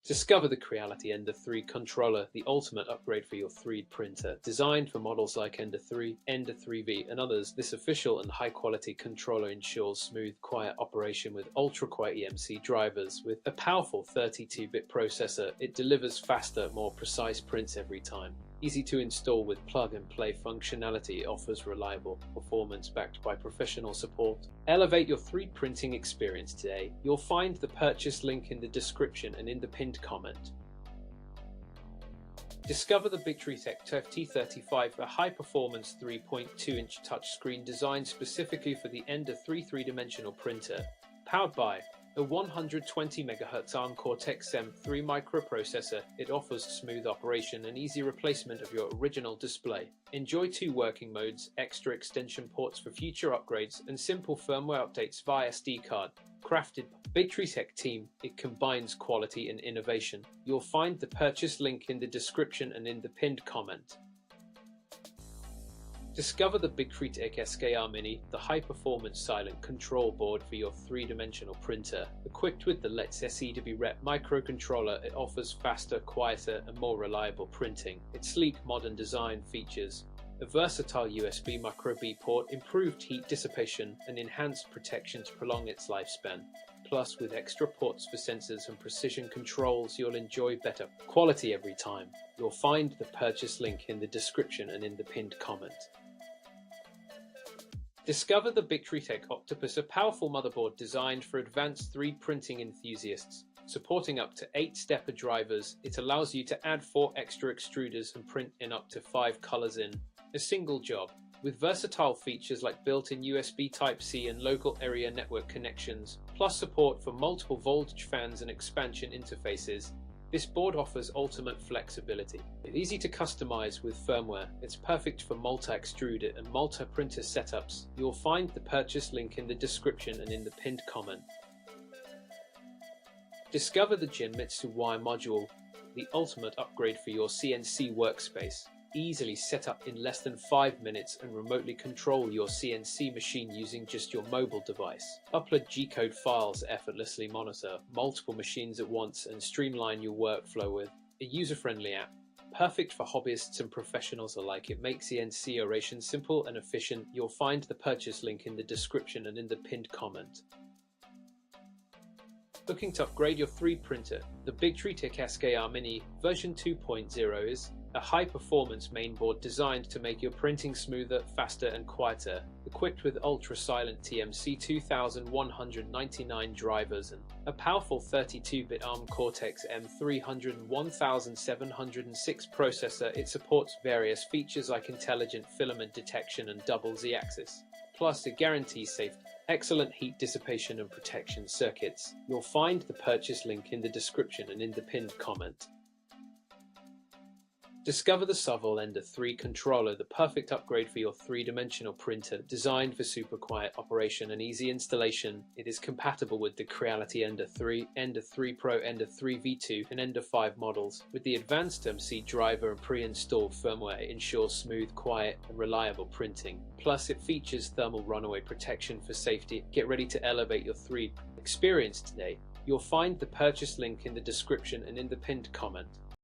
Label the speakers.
Speaker 1: Discover the Creality Ender 3 controller, the ultimate upgrade for your 3D printer. Designed for models like Ender 3, Ender 3V, and others, this official and high-quality controller ensures smooth, quiet operation with ultra-quiet EMC drivers. With a powerful 32-bit processor, it delivers faster, more precise prints every time. Easy to install with plug-and-play functionality, it offers reliable performance backed by professional support. Elevate your 3D printing experience today. You'll find the purchase link in the description and in the pinned comment. Discover the BIGTREETECH T35, a high-performance 3.2-inch touchscreen designed specifically for the Ender 3 three-dimensional printer. Powered by a 120 MHz ARM Cortex-M3 microprocessor, it offers smooth operation and easy replacement of your original display. Enjoy 2 working modes, extra extension ports for future upgrades, and simple firmware updates via SD card. Crafted by BIGTREETECH team, it combines quality and innovation. You'll find the purchase link in the description and in the pinned comment. Discover the BIGTREETECH SKR Mini, the high-performance silent control board for your 3-dimensional printer. Equipped with the Let's SEWREP microcontroller, it offers faster, quieter, and more reliable printing. Its sleek, modern design features a versatile USB micro-B port, improved heat dissipation, and enhanced protection to prolong its lifespan. Plus, with extra ports for sensors and precision controls, you'll enjoy better quality every time. You'll find the purchase link in the description and in the pinned comment. Discover the BIGTREETECH Octopus, a powerful motherboard designed for advanced 3D printing enthusiasts. Supporting up to 8 stepper drivers, it allows you to add 4 extra extruders and print in up to 5 colors in a single job. With versatile features like built-in USB Type-C and local area network connections, plus support for multiple voltage fans and expansion interfaces, this board offers ultimate flexibility. It's easy to customize with firmware. It's perfect for multi-extruder and multi-printer setups. You'll find the purchase link in the description and in the pinned comment. Discover the Genmitsu Y module, the ultimate upgrade for your CNC workspace. Easily set up in less than 5 minutes and remotely control your CNC machine using just your mobile device. Upload G-code files, effortlessly monitor multiple machines at once, and streamline your workflow with a user-friendly app. Perfect for hobbyists and professionals alike, it makes CNC operation simple and efficient. You'll find the purchase link in the description and in the pinned comment. Looking to upgrade your 3D printer? The BIGTREETECH SKR Mini version 2.0 is a high-performance mainboard designed to make your printing smoother, faster, and quieter. Equipped with ultra-silent TMC 2199 drivers and a powerful 32-bit ARM Cortex-M3 1706 processor, it supports various features like intelligent filament detection and double Z-axis. Plus, it guarantees safety, excellent heat dissipation, and protection circuits. You'll find the purchase link in the description and in the pinned comment. Discover the Sovol Ender 3 controller, the perfect upgrade for your 3-dimensional printer. Designed for super quiet operation and easy installation, it is compatible with the Creality Ender 3, Ender 3 Pro, Ender 3 V2, and Ender 5 models. With the advanced MC driver and pre-installed firmware, it ensures smooth, quiet, and reliable printing. Plus, it features thermal runaway protection for safety. Get ready to elevate your 3D experience today. You'll find the purchase link in the description and in the pinned comment.